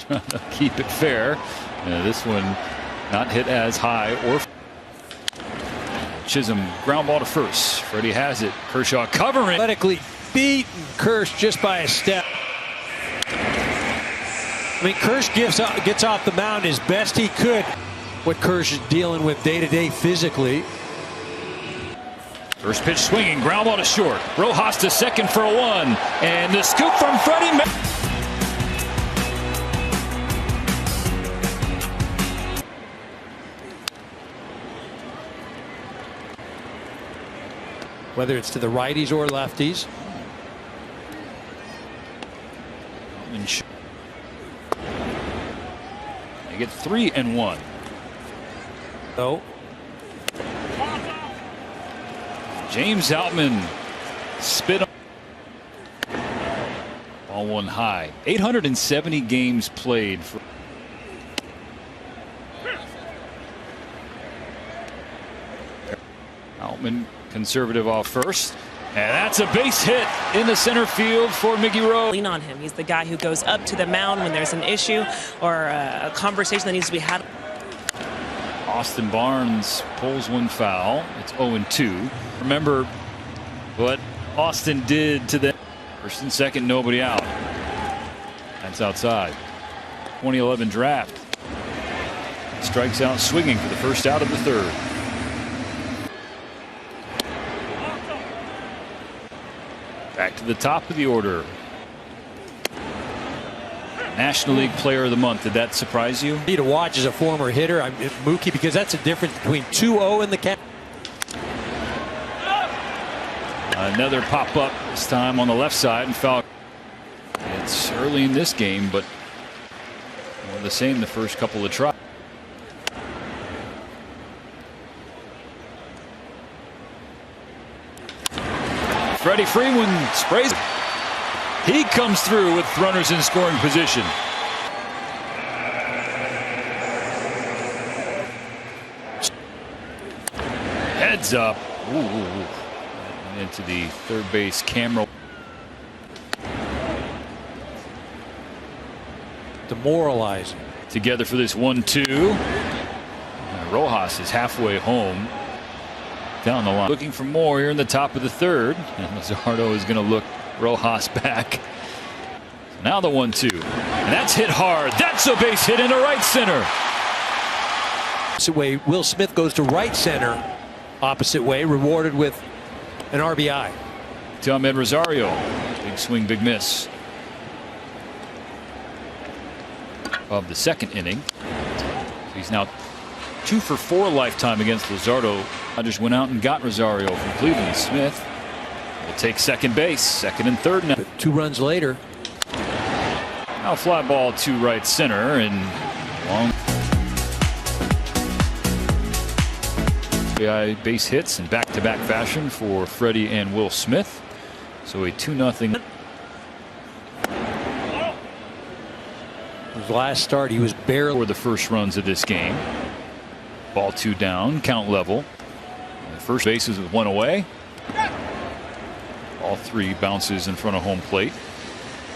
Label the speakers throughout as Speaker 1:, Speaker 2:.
Speaker 1: Trying to keep it fair. This one not hit as high or. Chisholm ground ball to first. Freddie has it. Kershaw covering.
Speaker 2: Athletically beaten Kersh just by a step. I mean, Kersh gets off the mound as best he could. What Kersh is dealing with day to day physically.
Speaker 1: First pitch swinging, ground ball to short. Rojas to second for a 1, and the scoop from Freddie.
Speaker 2: Whether it's to the righties or lefties.
Speaker 1: They get 3 and 1.
Speaker 2: Oh.
Speaker 1: James Outman spit on. Ball one high. 870 games played for. Outman conservative off first. And that's a base hit in the center field for Mickey Rowe.
Speaker 3: Lean on him. He's the guy who goes up to the mound when there's an issue or a conversation that needs to be had.
Speaker 1: Austin Barnes pulls one foul. It's 0-2. Remember what Austin did to them. First and second, nobody out. That's outside. 2011 draft. Strikes out swinging for the first out of the third. Back to the top of the order. National League Player of the Month. Did that surprise you?
Speaker 2: Need to watch as a former hitter, Mookie, because that's a difference between 2-0 and the count.
Speaker 1: Another pop up this time on the left side and foul. It's early in this game, but more the same the first couple of tries. Freddie Freeman sprays. He comes through with runners in scoring position. Heads up. Ooh. Into the third base camera.
Speaker 2: Demoralizing.
Speaker 1: Together for this 1-2. Rojas is halfway home. Down the line. Looking for more here in the top of the third. And Luzardo is going to look Rojas back. Now the 1-2. And that's hit hard. That's a base hit into right center.
Speaker 2: Opposite way, Will Smith goes to right center. Opposite way, rewarded with an RBI.
Speaker 1: To Ahmed Rosario. Big swing, big miss. Of the second inning. He's now 2 for 4 lifetime against Luzardo. I just went out and got Rosario from Cleveland. Smith will take second base, second and third now.
Speaker 2: But 2 runs later.
Speaker 1: Now fly ball to right center and long. Base hits in back-to-back fashion for Freddie and Will Smith. So a 2-0.
Speaker 2: His last start, he was barely
Speaker 1: for the first runs of this game. Ball 2 down, count level. The first bases with 1 away. All 3 bounces in front of home plate.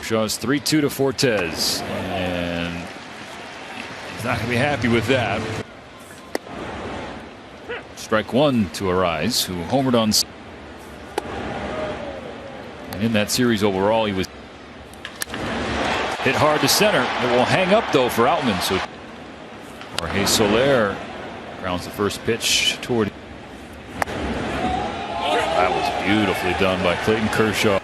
Speaker 1: Shaw's 3-2 to Fortes, and he's not going to be happy with that. Strike 1 to Arise, who homered on. And in that series overall, he was hit hard to center. It will hang up though for Outman. So Jorge Soler grounds the first pitch toward. That was beautifully done by Clayton Kershaw.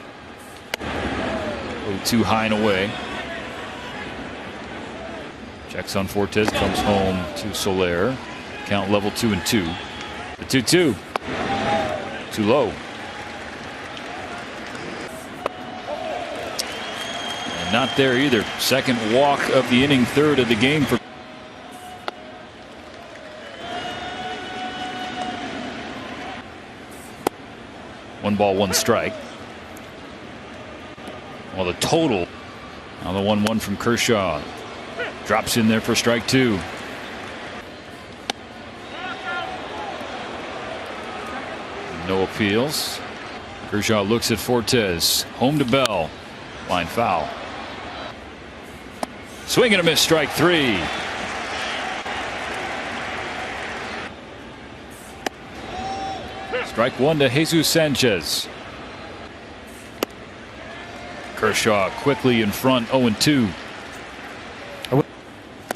Speaker 1: 0-2 high and away. Checks on Fortes, comes home to Soler. Count level 2-2. The 2-2. Too low. And not there either. Second walk of the inning, third of the game for. One ball, one strike. Well, the total. Now the 1-1 from Kershaw. Drops in there for strike 2. No appeals. Kershaw looks at Fortes. Home to Bell. Line foul. Swing and a miss, strike three. Strike one to Jesus Sanchez. Kershaw quickly in front, 0-2.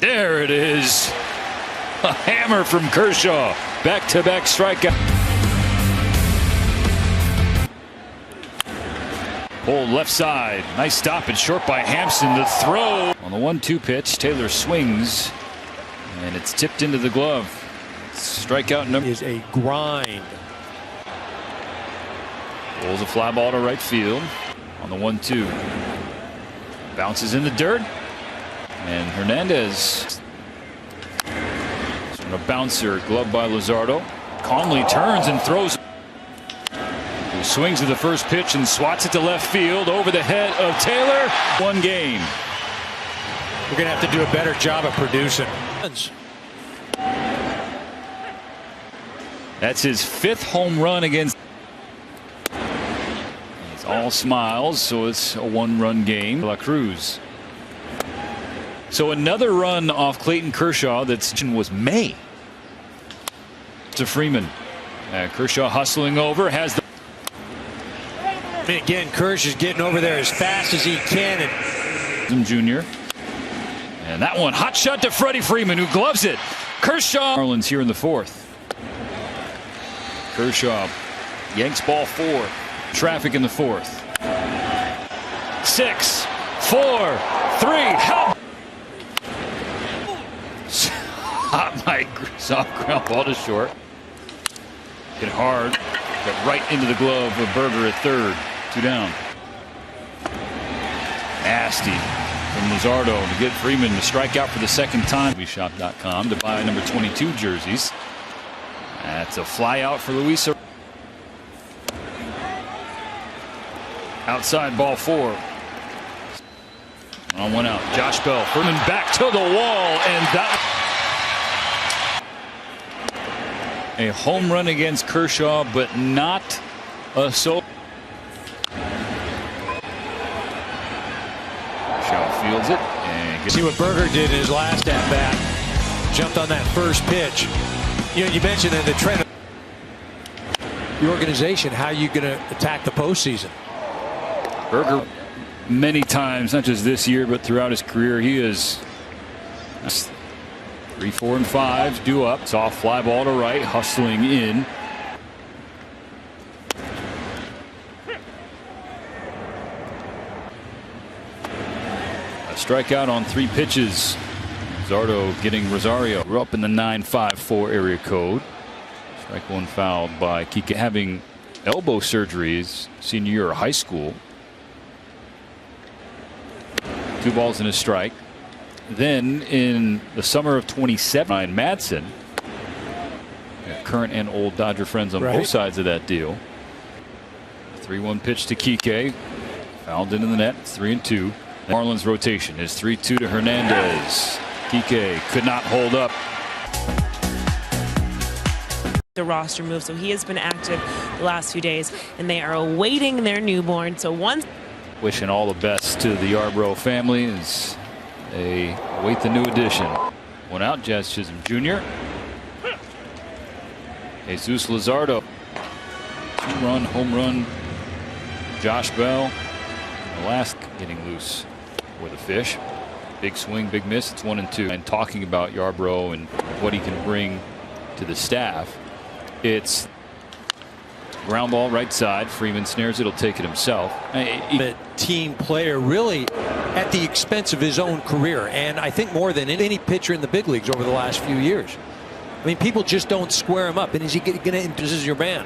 Speaker 1: There it is. A hammer from Kershaw. Back-to-back strikeout. Pulled left side. Nice stop and short by Hampson. The throw on the 1-2 pitch. Taylor swings, and it's tipped into the glove. Strikeout number
Speaker 2: is a grind.
Speaker 1: Pulls a fly ball to right field on the 1-2. Bounces in the dirt, and Hernandez on a bouncer, gloved by Luzardo. Calmly turns and throws. He swings to the first pitch and swats it to left field over the head of Taylor. One game.
Speaker 2: We're going to have to do a better job of producing.
Speaker 1: That's his 5th home run against. He's all smiles, so it's a 1-run game. La Cruz. So another run off Clayton Kershaw. That was May. To Freeman. Kershaw hustling over, has the.
Speaker 2: Again, Kershaw's getting over there as fast as he can.
Speaker 1: And Jr. And that one, hot shot to Freddie Freeman, who gloves it. Kershaw. Marlins here in the 4th. Kershaw yanks ball 4. Traffic in the 4th. 6, 4, 3. Help! Hot Mike, soft ground ball to short. Hit hard, got right into the glove of Berger at 3rd. 2 down. Nasty from Luzardo to get Freeman to strike out for the 2nd time. MLBshop.com to buy number 22 jerseys. That's a fly out for Luis. Outside ball 4. On 1 out. Josh Bell. Freeman back to the wall, and that. A home run against Kershaw, but not a so. Kershaw fields it and gets.
Speaker 2: See what Berger did in his last at bat. Jumped on that first pitch. You know, you mentioned in the trend of the organization, how you going to attack the postseason.
Speaker 1: Berger, many times, not just this year, but throughout his career, he is 3, 4, and 5 due up. Soft fly ball to right, hustling in. A strikeout on 3 pitches. Zardo getting Rosario. We're up in the 954 area code. Strike 1 fouled by Kike, having elbow surgeries senior year of high school. 2 balls and a strike. Then in the summer of 27, Ryan Madsen, current and old Dodger friends on both sides of that deal. 3-1 pitch to Kike, fouled into the net. 3-2. Marlins rotation is 3-2 to Hernandez. Kike could not hold up.
Speaker 3: The roster move, so he has been active the last few days, and they are awaiting their newborn. So once.
Speaker 1: Wishing all the best to the Yarbrough family as they await the new addition. 1 out, Jazz Chisholm Jr. Jesus Luzardo. 2-run home run. Josh Bell. The last getting loose with a fish. Big swing, big miss. It's 1-2. And talking about Yarbrough and what he can bring to the staff. It's ground ball right side. Freeman snares it. He'll take it himself.
Speaker 2: A team player, really at the expense of his own career, and I think more than any pitcher in the big leagues over the last few years. I mean, people just don't square him up. And is he going to? This is your man.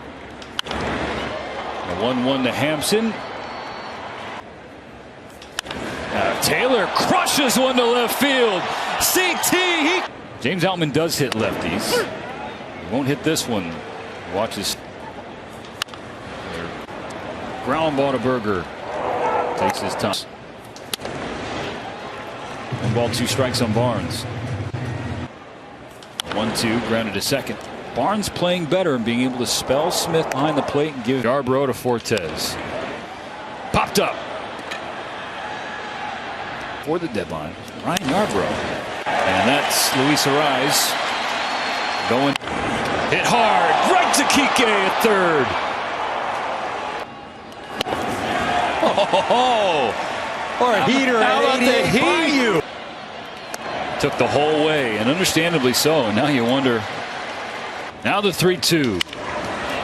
Speaker 1: A 1-1 to Hampson. Taylor crushes one to left field. CT. James Outman does hit lefties. He won't hit this one. Watch this. Ground ball to Berger. Takes his time. 1 ball, 2 strikes on Barnes. 1-2, grounded to second. Barnes playing better and being able to spell Smith behind the plate and give Yarbrough to Fortes. Popped up for the deadline. Ryan Yarbrough. And that's Luis Ariz going. Hit hard. Right to Kike at third.
Speaker 2: Or a heater at 88 by you.
Speaker 1: Took the whole way, and understandably so. Now you wonder. Now the 3-2.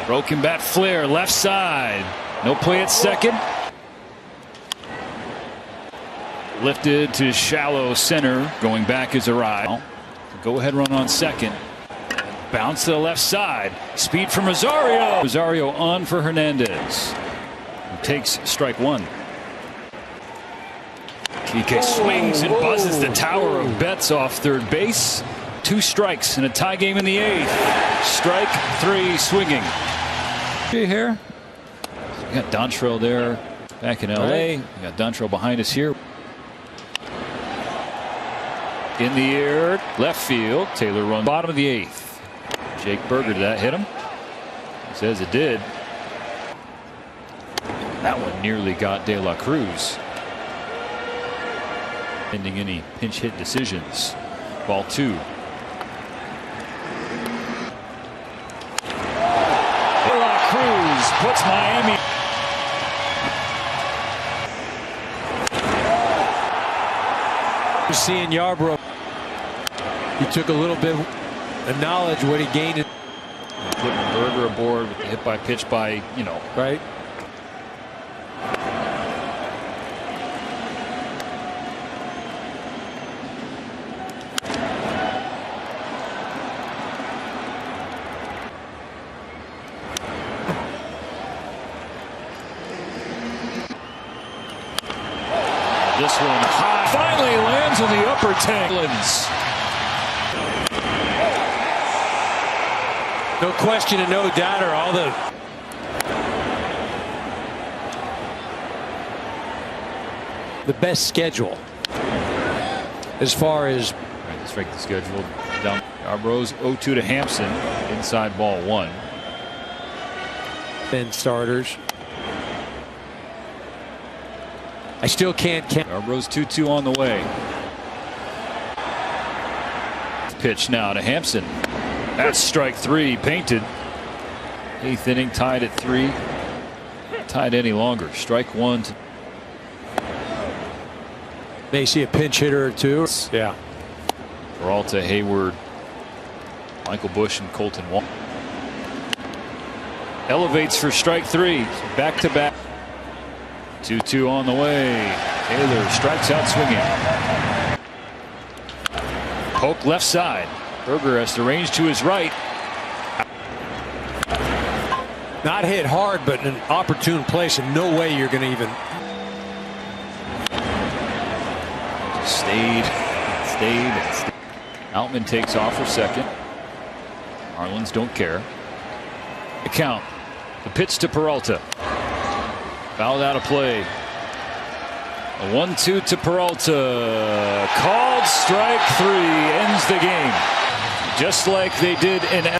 Speaker 1: Broken bat flare left side. No play at second. Lifted to shallow center. Going back is Ariz. Go ahead run on second. Bounce to the left side. Speed from Rosario. Rosario on for Hernandez. Who takes strike one. Kike swings and buzzes the tower of Betts off third base. 2 strikes in a tie game in the 8th. Strike 3 swinging. Here. We got Dontrell there back in LA. We got Dontrell behind us here. In the air, left field. Taylor run bottom of the 8th. Jake Berger, did that hit him? He says it did. That one nearly got De La Cruz. Ending any pinch hit decisions. Ball 2. De La Cruz puts Miami.
Speaker 2: You're seeing Yarbrough. He took a little bit of knowledge what he gained.
Speaker 1: Putting Berger aboard with the hit by pitch by,
Speaker 2: Right.
Speaker 1: This one high. Finally lands on the upper tanglins.
Speaker 2: No question and no doubt are all the best schedule as far as.
Speaker 1: Right, let's break the schedule down. Yarbrough's 0-2 to Hampson. Inside ball 1.
Speaker 2: Then starters. I still can't count.
Speaker 1: Yarbrough's 2-2 on the way. Pitch now to Hampson. That's strike 3 painted. 8th inning tied at 3. Tied any longer. Strike 1.
Speaker 2: May see a pinch hitter or two. Yeah.
Speaker 1: Peralta, Hayward, Michael Busch, and Colton Wong. Elevates for strike 3. Back to back. 2-2 on the way. Taylor strikes out swinging. Poke left side. Berger has to range to his right.
Speaker 2: Not hit hard, but in an opportune place, and no way you're going to even.
Speaker 1: Stayed. Outman takes off for second. Marlins don't care. The count. The pitch to Peralta. Fouled out of play. A 1-2 to Peralta. Called strike 3. Ends the game. Just like they did in